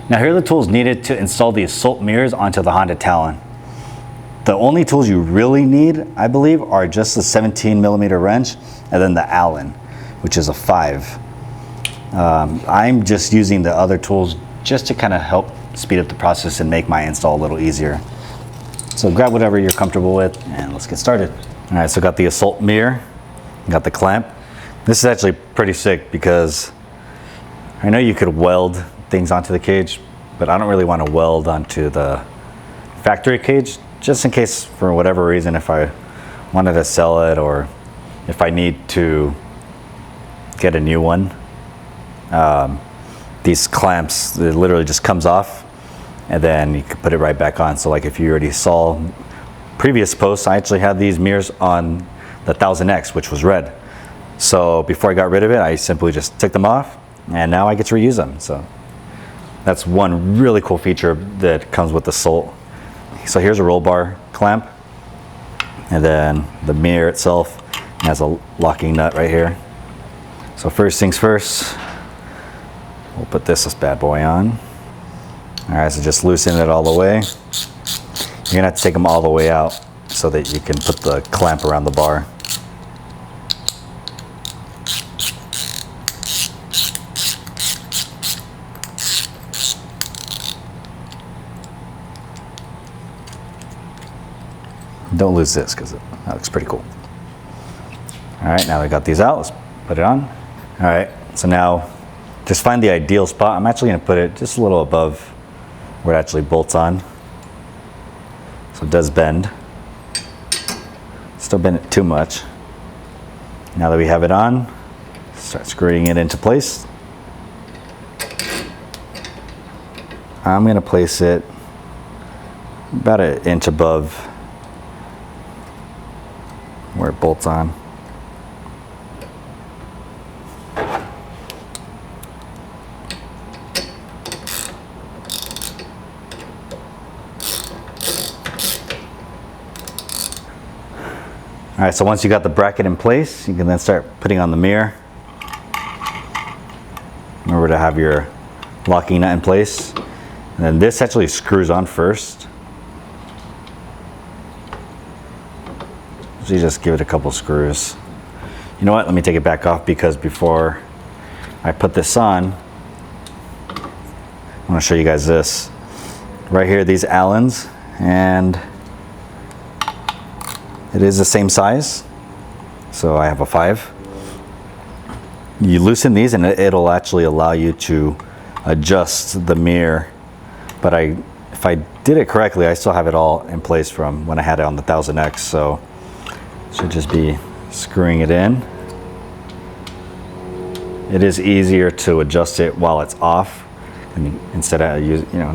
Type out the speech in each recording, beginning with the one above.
Now here are the tools needed to install the Assault mirrors onto the Honda Talon. The only tools you really need, I believe, are just the 17mm wrench and then the Allen, which is a 5. I'm just using the other tools just to kind of help speed up the process and make my install a little easier. So grab whatever you're comfortable with and let's get started. All right, so got the Assault mirror, got the clamp. This is actually pretty sick because I know you could weld things onto the cage, but I don't really want to weld onto the factory cage, just in case for whatever reason, if I wanted to sell it or if I need to get a new one. These clamps, it literally just comes off and then you can put it right back on. So like if you already saw previous posts, I actually had these mirrors on the 1000X, which was red. So before I got rid of it, I simply just took them off and now I get to reuse them. So that's one really cool feature that comes with the Assault. So here's a roll bar clamp, and then the mirror itself has a locking nut right here. So first things first, we'll put this bad boy on. All right, so just loosen it all the way. You're gonna have to take them all the way out so that you can put the clamp around the bar. Don't lose this because that looks pretty cool. All right, now I got these out, let's put it on. All right, so now just find the ideal spot. I'm actually gonna put it just a little above where it actually bolts on. So it does bend. Still bend it too much. Now that we have it on, start screwing it into place. I'm gonna place it about an inch above where it bolts on. All right, so once you got the bracket in place, you can then start putting on the mirror. Remember to have your locking nut in place. And then this actually screws on first. So you just give it a couple screws. You know what, let me take it back off because before I put this on, I want to show you guys this. Right here, these Allens, and it is the same size. So I have a 5. You loosen these and it'll actually allow you to adjust the mirror. But if I did it correctly, I still have it all in place from when I had it on the 1000X. So should just be screwing it in. It is easier to adjust it while it's off, instead of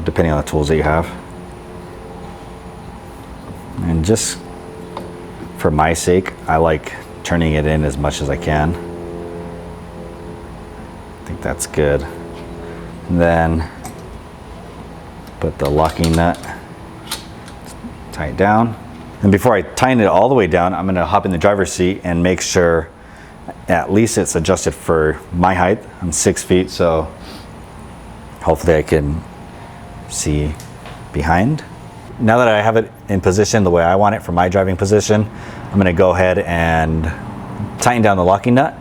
depending on the tools that you have. And just for my sake, I like turning it in as much as I can. I think that's good. And then put the locking nut, tie it down. And before I tighten it all the way down, I'm gonna hop in the driver's seat and make sure at least it's adjusted for my height. I'm 6 feet, so hopefully I can see behind. Now that I have it in position the way I want it for my driving position, I'm gonna go ahead and tighten down the locking nut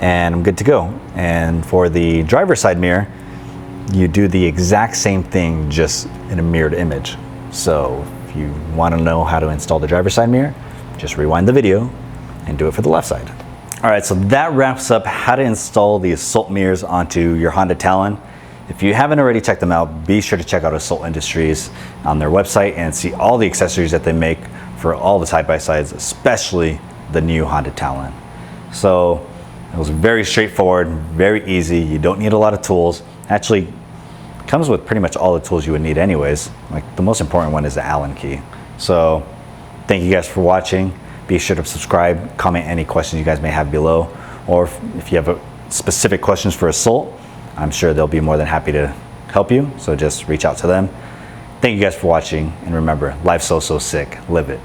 and I'm good to go. And for the driver's side mirror, you do the exact same thing, just in a mirrored image. So if you want to know how to install the driver's side mirror, just rewind the video and do it for the left side. All right, so that wraps up how to install the Assault mirrors onto your Honda Talon. If you haven't already checked them out, be sure to check out Assault Industries on their website and see all the accessories that they make for all the side-by-sides, especially the new Honda Talon. So it was very straightforward, very easy. You don't need a lot of tools. Actually, it comes with pretty much all the tools you would need anyways. Like the most important one is the Allen key. So thank you guys for watching. Be sure to subscribe, comment any questions you guys may have below, or if you have specific questions for Assault, I'm sure they'll be more than happy to help you. So just reach out to them. Thank you guys for watching, and remember, life's so sick. Live it.